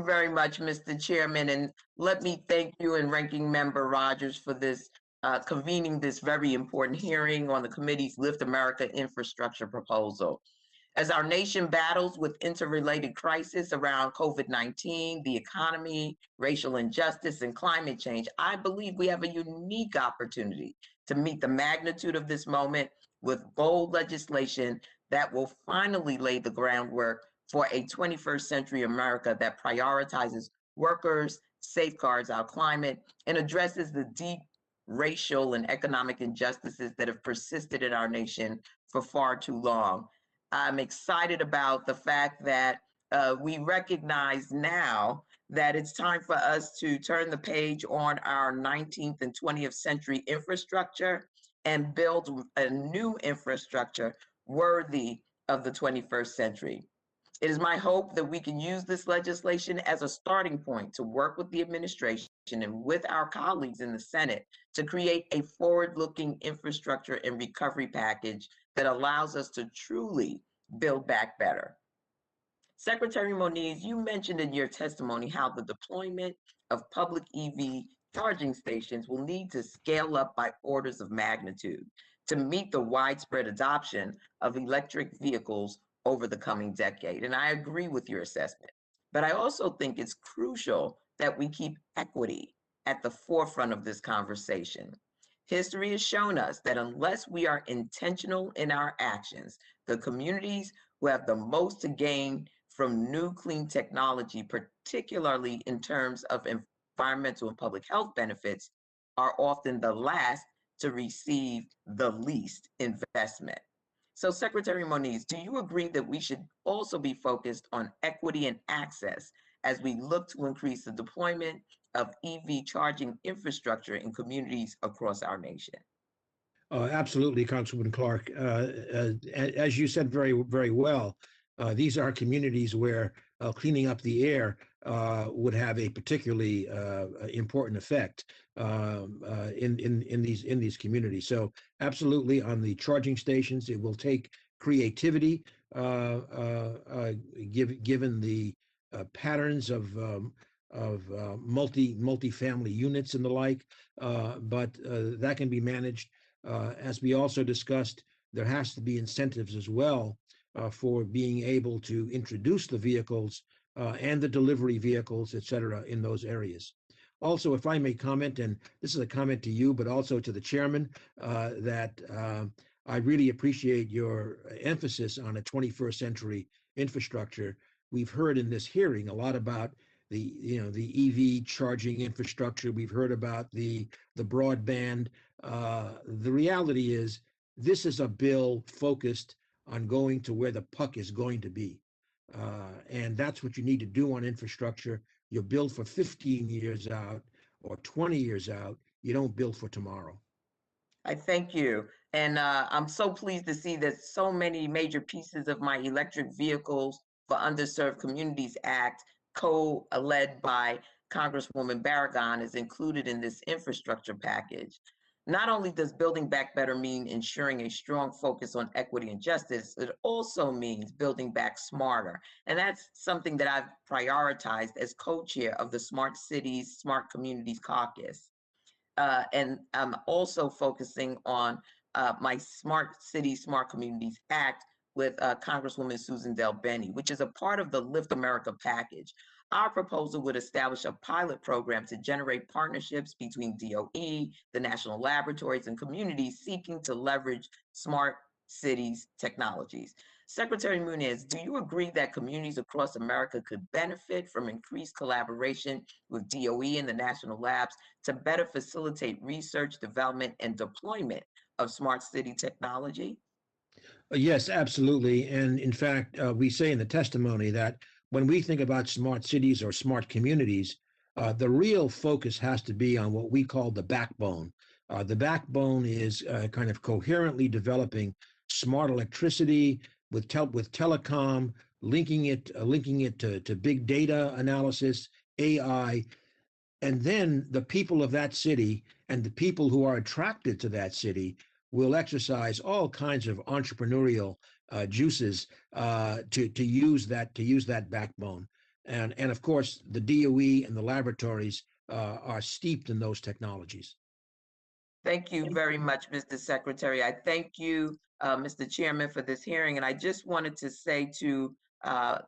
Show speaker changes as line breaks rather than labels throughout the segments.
very much, Mr. Chairman, and let me thank you and Ranking Member Rogers for this convening this very important hearing on the committee's Lift America infrastructure proposal. As our nation battles with interrelated crises around COVID-19, the economy, racial injustice, and climate change, I believe we have a unique opportunity to meet the magnitude of this moment with bold legislation that will finally lay the groundwork for a 21st century America that prioritizes workers, safeguards our climate, and addresses the deep racial and economic injustices that have persisted in our nation for far too long. I'm excited about the fact that we recognize now that it's time for us to turn the page on our 19th and 20th century infrastructure and build a new infrastructure worthy of the 21st century. It is my hope that we can use this legislation as a starting point to work with the administration and with our colleagues in the Senate to create a forward-looking infrastructure and recovery package that allows us to truly build back better. Secretary Moniz, you mentioned in your testimony how the deployment of public EV charging stations will need to scale up by orders of magnitude to meet the widespread adoption of electric vehicles over the coming decade. And I agree with your assessment. But I also think it's crucial that we keep equity at the forefront of this conversation. History has shown us that unless we are intentional in our actions, the communities who have the most to gain from new clean technology, particularly in terms of environmental and public health benefits, are often the last to receive the least investment. So, Secretary Moniz, do you agree that we should also be focused on equity and access as we look to increase the deployment of EV charging infrastructure in communities across our nation?
Absolutely, Congresswoman Clarke. As you said very, very well, these are communities where cleaning up the air would have a particularly important effect in these communities. So, absolutely, on the charging stations, it will take creativity, given the patterns of multi-family units and the like, but that can be managed. As we also discussed, there has to be incentives as well for being able to introduce the vehicles and the delivery vehicles, et cetera, in those areas. Also, if I may comment, and this is a comment to you, but also to the chairman, that I really appreciate your emphasis on a 21st century infrastructure. We've heard in this hearing a lot about the EV charging infrastructure. We've heard about the broadband. The reality is this is a bill focused on going to where the puck is going to be. And that's what you need to do on infrastructure. You build for 15 years out or 20 years out. You don't build for tomorrow.
I thank you. And I'm so pleased to see that so many major pieces of my Electric Vehicles for Underserved Communities Act, co-led by Congresswoman Barragan, is included in this infrastructure package. Not only does Building Back Better mean ensuring a strong focus on equity and justice, it also means building back smarter. And that's something that I've prioritized as co-chair of the Smart Cities, Smart Communities Caucus. And I'm also focusing on my Smart Cities, Smart Communities Act with Congresswoman Susan Del Benny, which is a part of the Lift America package. Our proposal would establish a pilot program to generate partnerships between DOE, the national laboratories, and communities seeking to leverage smart cities technologies. Secretary Moniz, do you agree that communities across America could benefit from increased collaboration with DOE and the national labs to better facilitate research, development, and deployment of smart city technology?
Yes, absolutely. And in fact, we say in the testimony that when we think about smart cities or smart communities, the real focus has to be on what we call the backbone. The backbone is kind of coherently developing smart electricity with telecom, linking it to big data analysis, AI, and then the people of that city and the people who are attracted to that city will exercise all kinds of entrepreneurial juices to use that backbone. And of course, the DOE and the laboratories are steeped in those technologies.
Thank you very much, Mr. Secretary. I thank you, Mr. Chairman, for this hearing. And I just wanted to say to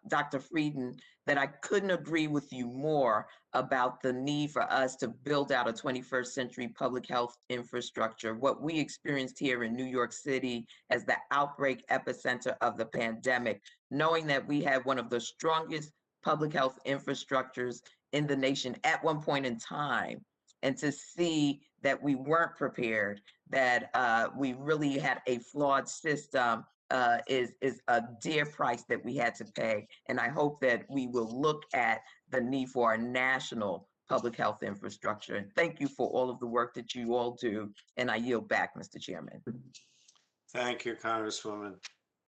Dr. Frieden that I couldn't agree with you more about the need for us to build out a 21st century public health infrastructure. What we experienced here in New York City as the outbreak epicenter of the pandemic, knowing that we had one of the strongest public health infrastructures in the nation at one point in time, and to see that we weren't prepared, that we really had a flawed system, is a dear price that we had to pay. And I hope that we will look at the need for our national public health infrastructure. And thank you for all of the work that you all do. And I yield back, Mr. Chairman.
Thank you, Congresswoman.